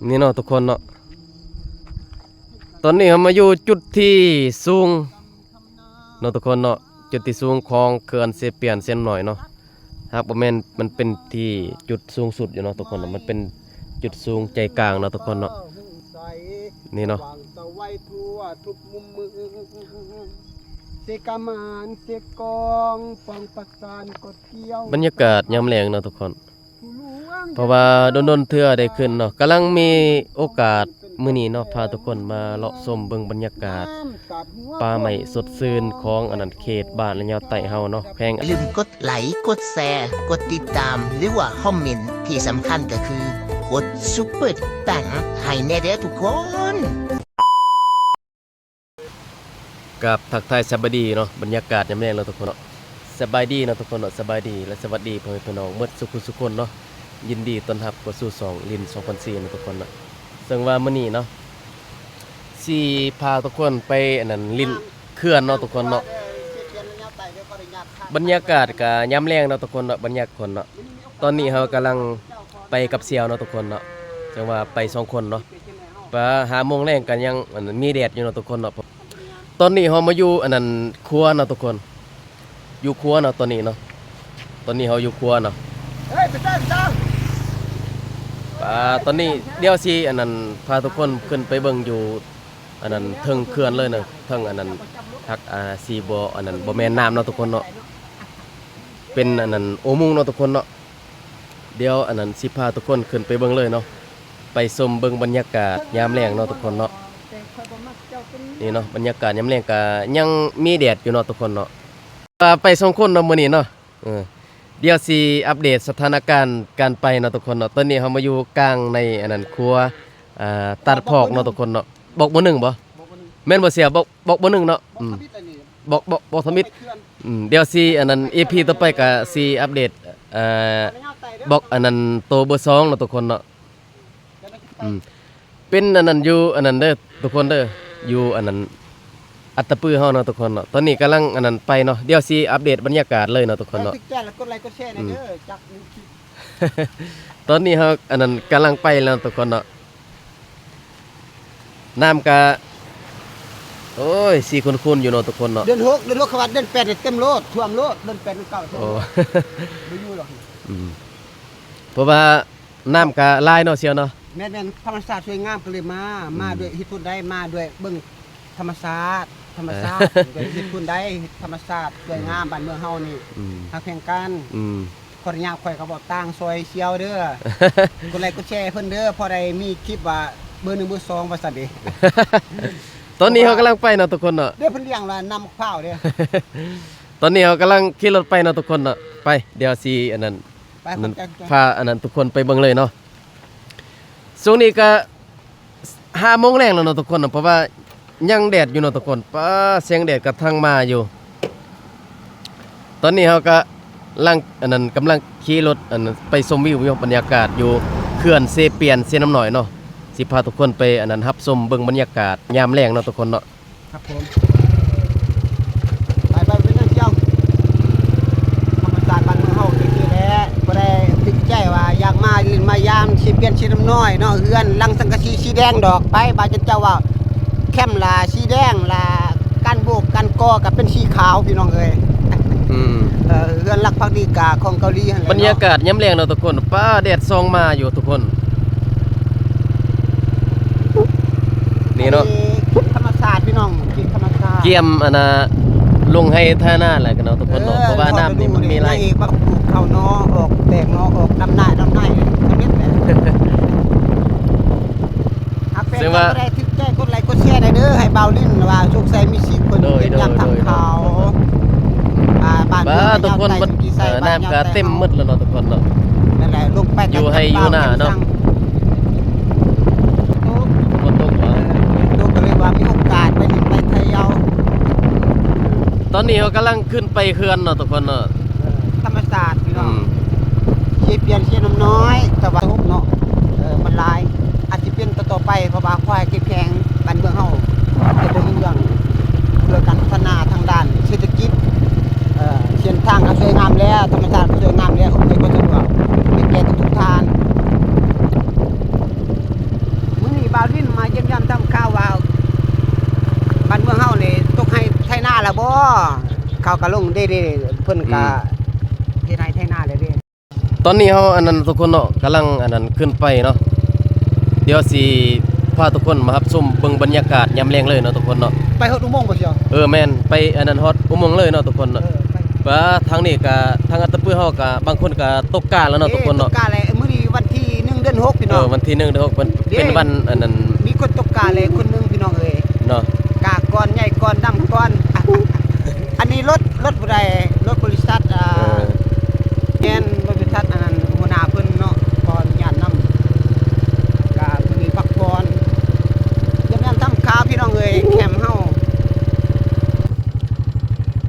นี่เนาะทุกคนเนาะตอนนี้เรามาอยู่จุดที่สูงเนาะทุกคนเนาะจุดที่สูงของเขื่อนเซเปียนเส้นหน่อยเนาะหากบ่แม่นมันเป็นที่จุดสูงสุดอยู่เนาะทุกคนเนาะมันเป็นจุดสูงใจกลางเนาะทุกคนเนาะนี่เนาะเสกามานเสกองปองปักสานกดเกี่ยวบรรยากาศยามแลงเนาะทุกคนเพราะว่าดนๆเทื่อได้ขึ้นเนาะกำลังมีโอกาสมื้อนี้เนาะพาทุกคนมาเลาะชมเบิ่งบรรยากาศป่าไม้สดชื่นของอันนั้นเขตบ้านและยาวไต้เฮาเนาะแพงลืมกดไลค์กดแชร์กดติดตามหรือว่าคอมเมนต์ที่สำคัญก็คือกดซุปเปอร์ตังให้แน่เด้อทุกคนกับทักทายสบายดีเนาะบรรยากาศยามแลงเนาะทุกคนเนาะสบายดีเนาะทุกคนเนาะสบายดีและสวัสดีพ่อแม่พี่น้องหมดสุขคนเนาะยินดีต้อนรับเข้าสู่2ลิน2004นะทุกคนเนาะซึ่งว่ามื้อนี้เนาะสิพาทุกคนไปอันนั้นลินเขื่อนเนาะทุกคนเนาะบรรยากาศก็ยามแลงเนาะทุกคนเนาะบรรยากาศเนาะตอนนี้เรากำลังไปกับเสี่ยวเนาะทุกคนเนาะซึ่งว่าไป2คนเนาะไปหาโมงแรงกันยังอันนั้นมีแดดอยู่เนาะทุกคนเนาะตอนนี้เรามาอยู่อันนั้นครัวเนาะทุกคนอยู่ครัวเนาะตอนนี้เนาะตอนนี้เราอยู่ครัวเนาะเฮ้ยไปจ้างตอนนี้เดี๋ยวสิอันนั้นพาทุกคนขึ้นไปเบิ่งอยู่อันนั้นเทิงเขื่อนเลยเนาะเทิงอันนั้นทักซีบ่อันนั้นบ่แม่นน้ำเนาะทุกคนเนาะเป็นอันนั้นโอมุงเนาะทุกคนเนาะเดี๋ยวอันนั้นสิพาทุกคนขึ้นไปเบิ่งเลยเนาะไปชมเบิ่งบรรยากาศยามแลงเนาะทุกคนเนาะนี่เนาะบรรยากาศยามแลงก็ยังมีแดดอยู่เนาะทุกคนเนาะไป2คนเนาะมื้อนี้เนาะเดี๋ยวสิอัปเดตสถานการณ์การไปเนาะทุกคนเนาะตอนนี้เรามาอยู่กลางในอันนั้นครัวตัดพอกเนาะทุกคนเนาะบอกบ่1บ่แม่นบ่เสียบอกบ่1เนาะบอกทมิตเดี๋ยวสิอันนั้น EP ต่อไปก็สิอัปเดตบอกอันนั้นโตเบอร์2เนาะทุกคนเนาะเป็นอันนั้นอยู่อันนั้นเด้อทุกคนเด้ออยู่อันนั้นอัตตปื้อเฮาเนาะทุกคนเนาะตอนนี้กำลังอันนั้นไปเนาะเดี๋ยวสิอัปเดตบรรยากาศเลยเนาะทุกคนเนาะกดไลค์กดแชร์เด้อจักตอนนี้เฮาอันนั้นกำลังไปแล้วทุกคนเนาะน้ำก็โอ้ยสีคุ้นๆอยู่เนาะทุกคนเนาะเดือน6เขาว่าเดือน8เต็มโลดท่วมโลดเดือน8เดือน9ท่วมบ่อยู่หรอกเพราะว่าน้ำก็หลายเนาะเสียวเนาะแม่นธรรมชาติสวยงามก็เลยมาด้วยเฮ็ดพุ่นได้มาด้วยเบิ่งธรรมชาติด้วยเฮ็ดพุ่นได้ธรรมชาติสวยงามบ้านเมืองเฮานี่ฮักแข่งกันขออนุญาตข่อยก็บอกต่างซอยเชียวเด้อกดไลค์กดแชร์เพิ่นเด้อพอได้มีคลิปว่าเบอร์1เบอร์2ว่าซั่นเด้ตอนนี้เฮากำลังไปเนาะทุกคนเนาะเด้อเพิ่นเลี้ยงว่านำข้าวเด้อตอนนี้เฮากำลังขี่รถไปเนาะทุกคนเนาะไปเดี๋ยวสิอันนั้นพาอันนั้นทุกคนไปเบิ่งเลยเนาะช่วงนี้ก็5 โมงแรงแล้วเนาะทุกคนเนาะเพราะว่ายังแดดอยู่เนาะทุกคนป้าเสียงแดดกระทั่งมาอยู่ตอนนี้เฮาก็อันนั้นกำลังขี่รถอันนั้นไปชมวิวบรรยากาศอยู่เขื่อนเซเปียนเซน้ำหน่อยเนาะสิพาทุกคนไปอันนั้นรับชมเบิ่งบรรยากาศยามแลงเนาะทุกคนเนาะครับผมไปเป็นจังเจ้าธรรมชาติบ้านเมืองเฮาจังซี่แหละบ่ได้ติดใจว่าอยากมาลินมายามสิเปลี่ยนสีน้ำน้อยเนาะเฮือนลังสังกะสีแดงดอกไปบาดจังเจ้าว่าแคมลาสีแดงลากันโบกกันกอก็เป็นสีขาวพี่น้องเอ้ยเฮือนลักภักดีกาของเกาหลีหั่นแหละบรรยากาศยามแลงเนาะทุกคนป้าแดดส่องมาอยู่ทุกคนนี่เนาะธรรมชาติพี่น้องกินธรรมชาติเกี่ยมอันน่ะลงให้ท่าหน้าแหละกันเนาะทุกคนเนาะเพราะว่าน้ำนี่มันมีหลายปลูกข้าวน้อออกแตกน้อออกดำหน้าทั้งนี้แหละซึ่งว่าได้ทิปแจ้งกดไลค์กดแชร์ได้เด้อให้เบาลิ้นว่าสุขใส่มีสิคนเป็นยามทำข่าวบ้านทุกคนมันน้ำก็เต็มหมดแล้วเนาะทุกคนเนาะนั่นแหละลงไปอยู่ให้อยู่หน้าเนาะคนตกก็เลยว่ามีโอกาสไปลิ้นไปเที่ยวตอนนี้เขากำลังขึ้นไปเขื่อนเนาะทุกคนเนาะธรรมศาสตร์พี่น้องเชียเปลี่ยนเชียน้ำน้อยแต่ว่าทุกเนาะมันลายอาจจะเป็นต่อไปเพราะว่าควายเก็บแพงบ้านเมืองเฮาจะบ่มีเรื่องเพื่อการพัฒนาทางด้านเศรษฐกิจเส้นทางก็สวยงามแล้วธรรมชาติก็สวยงามแล้วโอเคก็สะดวกมีแก่ทุกทาน เขาก็ลงเด้ๆเพิ่นก็เฮ็ดให้ไถนาเลยเด้ ตอนนี้เฮาอันนั้นทุกคนเนาะกำลังอันนั้นขึ้นไปเนาะเดี๋ยวสิพาทุกคนมารับชมเบิ่งบรรยากาศยามแลงเลยเนาะทุกคนเนาะ ไปฮอดอุโมงค์บ่เชียว แม่นไปอันนั้นฮอดอุโมงค์เลยเนาะทุกคนเนาะ ไป ว่าทางนี้ก็ทางอัตตปื้อเฮาก็บางคนก็ตกกาแล้วเนาะทุกคนเนาะ ตกกาเลยมื้อนี้วันที่1เดือน6พี่น้อง วันที่1เดือน6เป็นวันอันนั้น มีคนตกกาเลยคนหนึงพี่น้องเอ้ย เนาะ กาก้อนใหญ่ก้อนดำก้อน อันนี้รถผู้ใดรถบริษัทแม่นบริษัทอันนั้นหัวหน้าเพิ่นเนาะขออนุญาตนำกามื้อนี้พักผ่อนยังทำข้าวพี่น้องเอ้ยแคมป์เฮา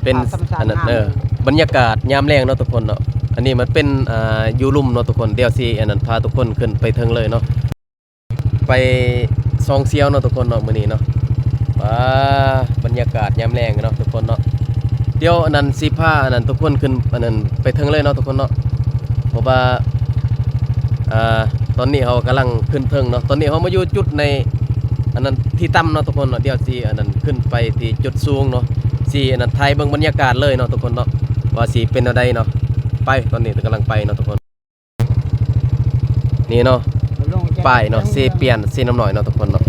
เป็น ธรรมชาติ อันนั้น งาม บรรยากาศยามแลงเนาะทุกคนเนาะอันนี้มันเป็นอยู่ลุ่มเนาะทุกคนเดี๋ยวสิอันนั้นพาทุกคนขึ้นไปเทิงเลยเนาะไปซองเซียวเนาะทุกคนเนาะมื้อนี้เนาะว้าบรรยากาศยามแลงเนาะทุกคนเนาะเดี๋ยวอันนั้นสิพาอันนั้นทุกคนขึ้นอันนั้นไปเทิงเลยเนาะทุกคนเนาะเพราะว่าตอนนี้เขากำลังขึ้นเทิงเนาะตอนนี้เขามาอยู่จุดในอันนั้นที่ต่ำเนาะทุกคนเนาะเดี๋ยวสิอันนั้นขึ้นไปที่จุดสูงเนาะสิอันนั้นถ่ายเบิ่งบรรยากาศเลยเนาะทุกคนเนาะว่าสิเป็นอะไรเนาะไปตอนนี้กำลังไปเนาะทุกคนนี่เนาะป้ายเนาะเซเปียนเซน้ำหน่อยเนาะทุกคนเนาะ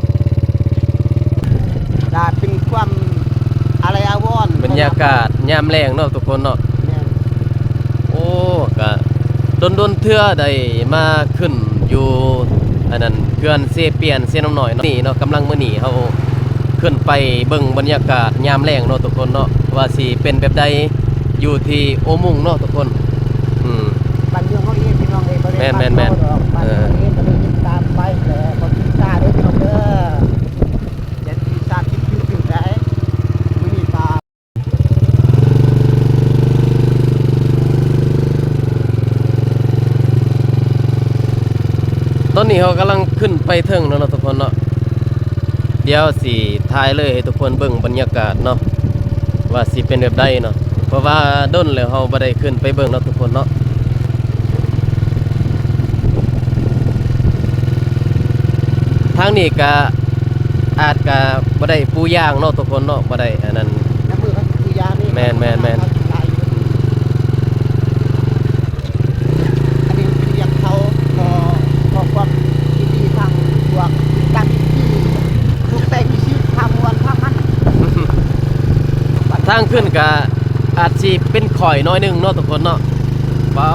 ได้เป็นความอะไรอาวรณ์ บรรยากาศยามแรงเนาะทุกคนเนาะ แม่น โอ้ก็ดนเทื่อได้มาขึ้นอยู่อันนั้นเขื่อนเซเปียนเซน้ำหน่อยเนาะนี่เนาะกำลังมื้อนี้เฮาขึ้นไปเบิ่งบรรยากาศยามแรงเนาะทุกคนเนาะว่าสิเป็นแบบใดอยู่ที่โอมุงเนาะทุกคนบ้านเมืองเฮาเองพี่น้องเอ้ยบ่ได้ แม่นๆๆ บ้านเมืองเฮาเองก็เลยติดตามไปแต่บ่ติดตามเด้อพี่น้องเด้ออย่าติดตามคิดถึงได้มื้อนี้ตา ตอนนี้เขากำลังขึ้นไปเทิงเนาะทุกคนเนาะเดี๋ยวสิถ่ายเลยให้ทุกคนเบิ่งบรรยากาศเนาะว่าสิเป็นแบบใดเนาะเพราะว่าด้นแล้วเฮาบ่ได้ขึ้นไปเบิ่งเนาะทุกคนเนาะทางนี้ก็อาจก็บ่ได้ปูย่างเนาะทุกคนเนาะบ่ได้อันนั้น น้ำมือเขาคือยานี่ แม่นๆๆ อันนี้เรียกเขาขอความยินดีทางพวกกันที่ลูกแต่งชีวิตทางมวลภาคมัน ทางขึ้นก็อาจสิเป็นข่อยน้อยหนึงเนาะทุกคนเนาะบ่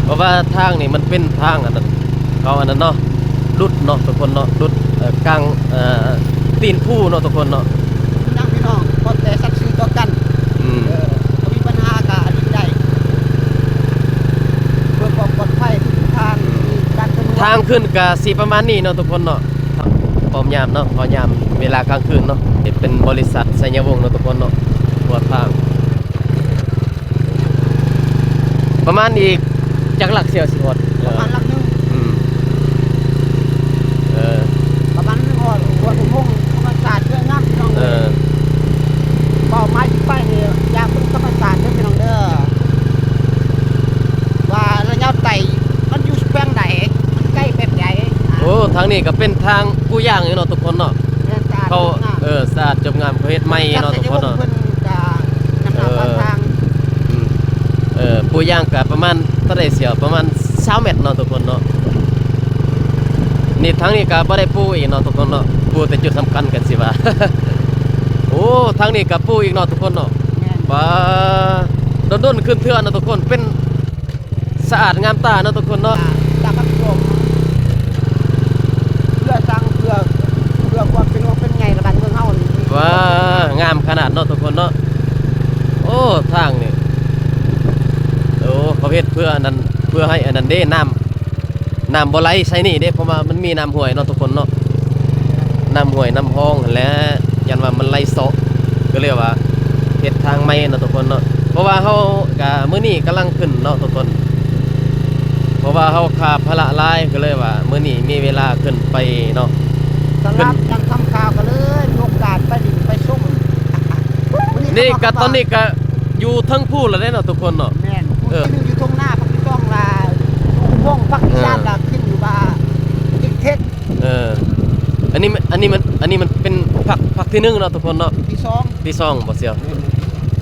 เพราะว่าทางนี่มันเป็นทางอันนั้นเขาอันนั้นเนาะรุดเนาะทุกคนเนาะรุดกลางตีนผู้เนาะทุกคนเนาะ นั่งพี่น้องคนแต่สัตว์ซื้อต่อกันบ่มีปัญหากับอันนี้ได้เพื่อความปลอดภัยทางการทำ ทางขึ้นก็สิประมาณนี้เนาะทุกคนเนาะพร้อมยามเนาะพร้อมยามเวลากลางคืนเนาะเป็นบริษัทสัญญาวงศ์เนาะทุกคนเนาะหัวทางประมาณอีกจักหลักเสียวสิฮอด ประมาณลักนึง เออ ประมาณนึงหัวถุงมงธรรมศาสตร์เรื่องงามพี่น้อง เอ เด้อ อ เป้าหมายที่ไปนี่อยากเป็นธรรมศาสตร์เด้อพี่น้องเด้อว่าระยะไต่มันอยู่แปลงใดมันใกล้แบบใด โอ้ทางนี้ก็เป็นทางผู้ย่างอยู่เนาะทุกคนเนาะเขาสะอาดจบงามเขาเฮ็ดใหม่เนาะทุกคนเนาะ เพิ่นจะนำหน้าผ่านทาง ผู้ย่างก็ประมาณเท่าใดเสียวประมาณ20เมตรเนาะทุกคนเนาะนี่ทางนี้ก็บ่ได้ปูอีกเนาะทุกคนเนาะปูแต่จุดสำคัญกันสิว่า โอ้ทางนี้ก็ปูอีกเนาะทุกคนเนาะ แม่น ว้าดนๆขึ้นเทื่อเนาะทุกคนเป็นสะอาดงามตาเนาะทุกคนเนาะ จากพัฒนเพื่อสร้างเพื่อความเป็นว่าเป็นไงระบาดเมืองเฮานี่ ว้างามขนาดเนาะทุกคนเนาะโอ้ทางนี่โอ้เขาเฮ็ดเพื่ออันนั้นเพื่อให้อันนั้นเด้น้ำบ่ไหลใส่นี่เด้เพราะว่ามันมีน้ำห้วยเนาะทุกคนเนาะน้ำห้วยน้ำห้องนั่นแหละยันว่ามันไหลเซาะก็เรียกว่าเฮ็ดทางใหม่เนาะทุกคนเนาะเพราะว่าเฮาก็มื้อนี้กำลังขึ้นเนาะทุกคนเพราะว่าเฮาขาดภาระหลายก็เลยว่ามื้อนี้มีเวลาขึ้นไปเนาะ สำหรับการทำข่าวก็เลยมีโอกาสไปดินไปซุ่ม นี่ก็ตอนนี้ก็อยู่ทั้งผู้แล้วเด้เนาะทุกคนเนาะ แม่นผู้ที่อยู่ตรงหน้าพักที่ต้องลาพวกพักที่ชาติก็ขึ้นอยู่ว่าจิกเทค อันนี้มันเป็นผักที่หนึ่งเนาะทุกคนเนาะ ที่สอง ที่ซ่องบ่เสียว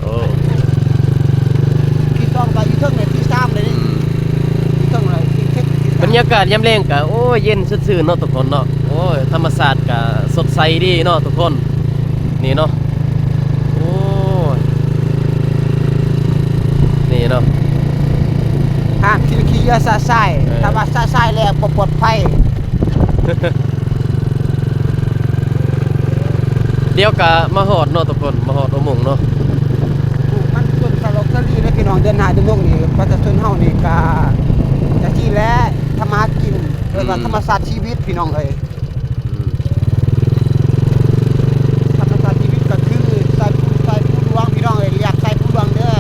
โอ้ ที่ต้องก็อยู่เทิงเลยที่3เลยนี่ที่เทิงเลยที่เช็คที่ บรรยากาศยามแลงก็โอ้ยเย็นซื่อๆเนาะทุกคนเนาะโอ้ยธรรมชาติก็สดใสดีเนาะทุกคนนี่เนาะโอ้ยนี่เนาะ ห้ามขี่เยอะซะซ้ายถ้าว่าซะซ้ายแล้วบ่ปลอดภัย เดี๋ยวก็มาฮอดเนาะทุกคนมาฮอดอุโมงค์เนาะ มันส่วนสลบสลีเลยพี่น้องเดินหาเดินลงนี่ประชาชนเฮานี่ก็จะที่และทำมาหากินเรียกว่าธรรมศาสตร์ชีวิตพี่น้องเอ้ย ธรรมศาสตร์ชีวิตก็คือสายผู้ดวงพี่น้องเอ้ยเรียกสายผู้ดวงเด้อ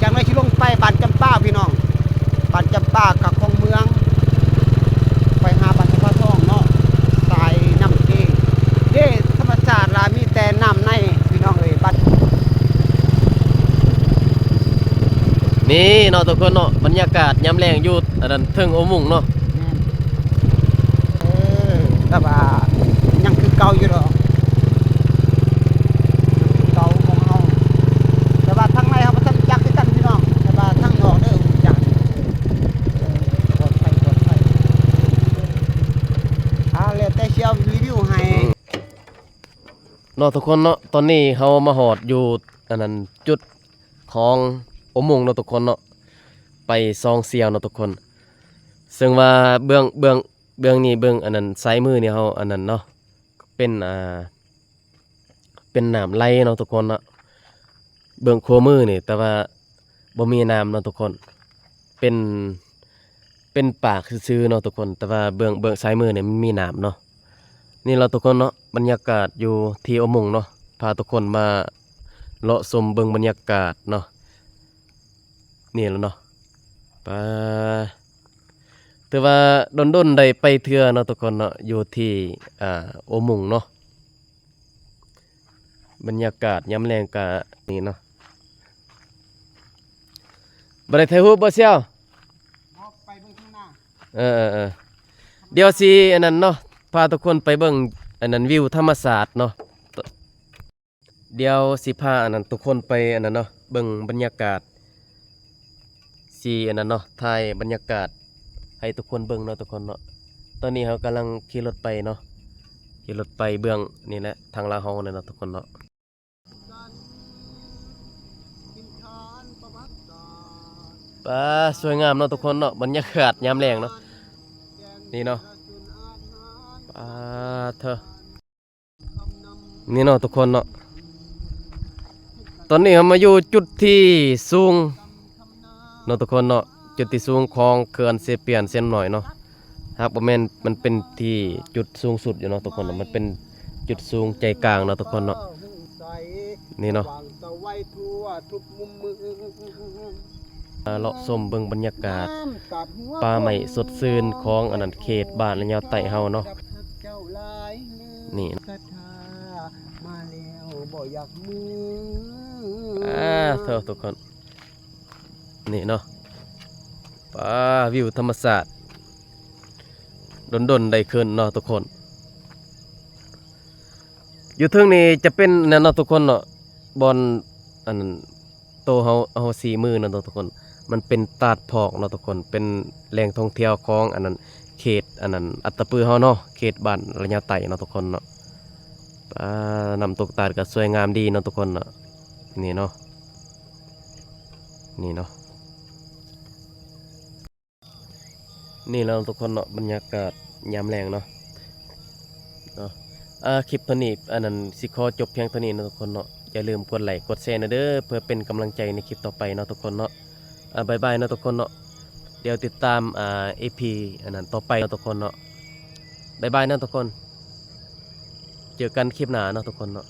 จากนั้นสิลงไปบ้านจำปาพี่น้องบ้านจำปากับของเมือง ไปหาบ้านสะพานทองเนาะสายน้ำเด้ธรรมชาติล่ะมีแต่น้ำในพี่น้องเอ้ยบ้าน นี่เนาะทุกคนเนาะบรรยากาศยามแลงอยู่อันนั้นเทิงอุโมงค์เนาะ เออแต่ว่ายังคือเก่าอยู่ดอกเก่าของเฮาแต่ว่าทางในเฮาบ่ทันจักคือกันพี่น้องแต่ว่าทางนอกเด้อจักปลอดภัยแล้วแต่เชียวรีวิวให้ เนาะทุกคนเนาะตอนนี้เฮามาฮอดอยู่อันนั้นจุดของอุโมงค์เนาะทุกคนเนาะไปซองเสียวเนาะทุกคน ซึ่งว่าเบื้องนี้เบื้องอันนั้นซ้ายมือนี่เฮาอันนั้นเนาะเป็นเป็นน้ำไหลเนาะทุกคนเนาะเบื้องขวามือนี่แต่ว่าบ่มีน้ำเนาะทุกคนเป็นปากซื่อๆเนาะทุกคน แต่ว่าเบื้องซ้ายมือนี่มันมีน้ำเนาะนี่เราทุกคนเนาะบรรยากาศอยู่ที่อุโมงค์เนาะพาทุกคนมาเลาะชมเบิ่งบรรยากาศเนาะนี่แหล้วเนาะไปแต่ว่าดนๆได้ไปเทื่อเนาะทุกคนเนาะอยู่ที่อุโมงค์เนาะบรรยากาศยามแลงกะนี่เนาะบ่ได้ถ่ายรูปบ่เสี่ยว ไปเบิ่งข้างหน้า เออเดี๋ยวสิอันนั้นเนาะพาทุกคนไปเบิ่งอันนั้นวิวธรรมศาสตร์เนาะเดี๋ยวสิพาอันนั้นทุกคนไปอันนั้นเนาะเบิ่งบรรยากาศสิอันนั้นเนาะถ่ายบรรยากาศให้ทุกคนเบิ่งเนาะทุกคนเนาะตอนนี้เรากำลังขี่รถไปเนาะขี่รถไปเบื้องนี่แหละทางลาวเฮาเนี่ยเนาะทุกคนเนาะป้าสวยงามเนาะทุกคนเนาะบรรยากาศยามแลงเนาะนี่เนาะป้าเธอนี่เนาะทุกคนเนาะตอนนี้เรามาอยู่จุดที่สูงเนาะทุกคนเนาะจุดที่สูงของเขื่อนเซเปียนเส้นหน่อยเนาะหากบ่แม่นมันเป็นที่จุดสูงสุดอยู่เนาะทุกคนเนาะมันเป็นจุดสูงใจกลางเนาะทุกคนเนาะนี่เนาะเลาะชมเบิ่งบรรยากาศป่าไม้สดชื่นของอันนั้นเขตบ้านและยาวไต่เฮาเนาะนี่มาแล้วบ่อยากมือ เธอทุกคนนี่เนาะป้าวิวธรรมศาสตร์ดนๆได้ขึ้นเนาะทุกคนอยู่เทึงนี้จะเป็นนั่นเนาะทุกคนเนาะบอนอันนั้นโตเฮาสีมือเนาะทุกคนมันเป็นตาดพอกเนาะทุกคนเป็นแหล่งท่องเที่ยวของอันนั้นเขตอันนั้นอัตตปือเฮาเนาะเขตบ้านระยะไต่เนาะทุกคนเนาะน้ำตกตาดก็สวยงามดีเนาะทุกคนเนาะนี่เนาะนี่เนาะนี่เราทุกคนเนาะบรรยากาศยามแรงเนาะคลิปเท่านี้อันนั้นสิขอจบเพียงเท่านี้เนาะทุกคนเนาะอย่าลืมกดไลค์กดแชร์นะเด้อเพื่อเป็นกำลังใจในคลิปต่อไปเนาะทุกคนเนาะบายบายเนาะทุกคนเนาะเดี๋ยวติดตามEP อันนั้นต่อไปเนาะทุกคนเนาะบายบายเนาะทุกคนเจอกันคลิปหน้าเนาะทุกคนเนาะ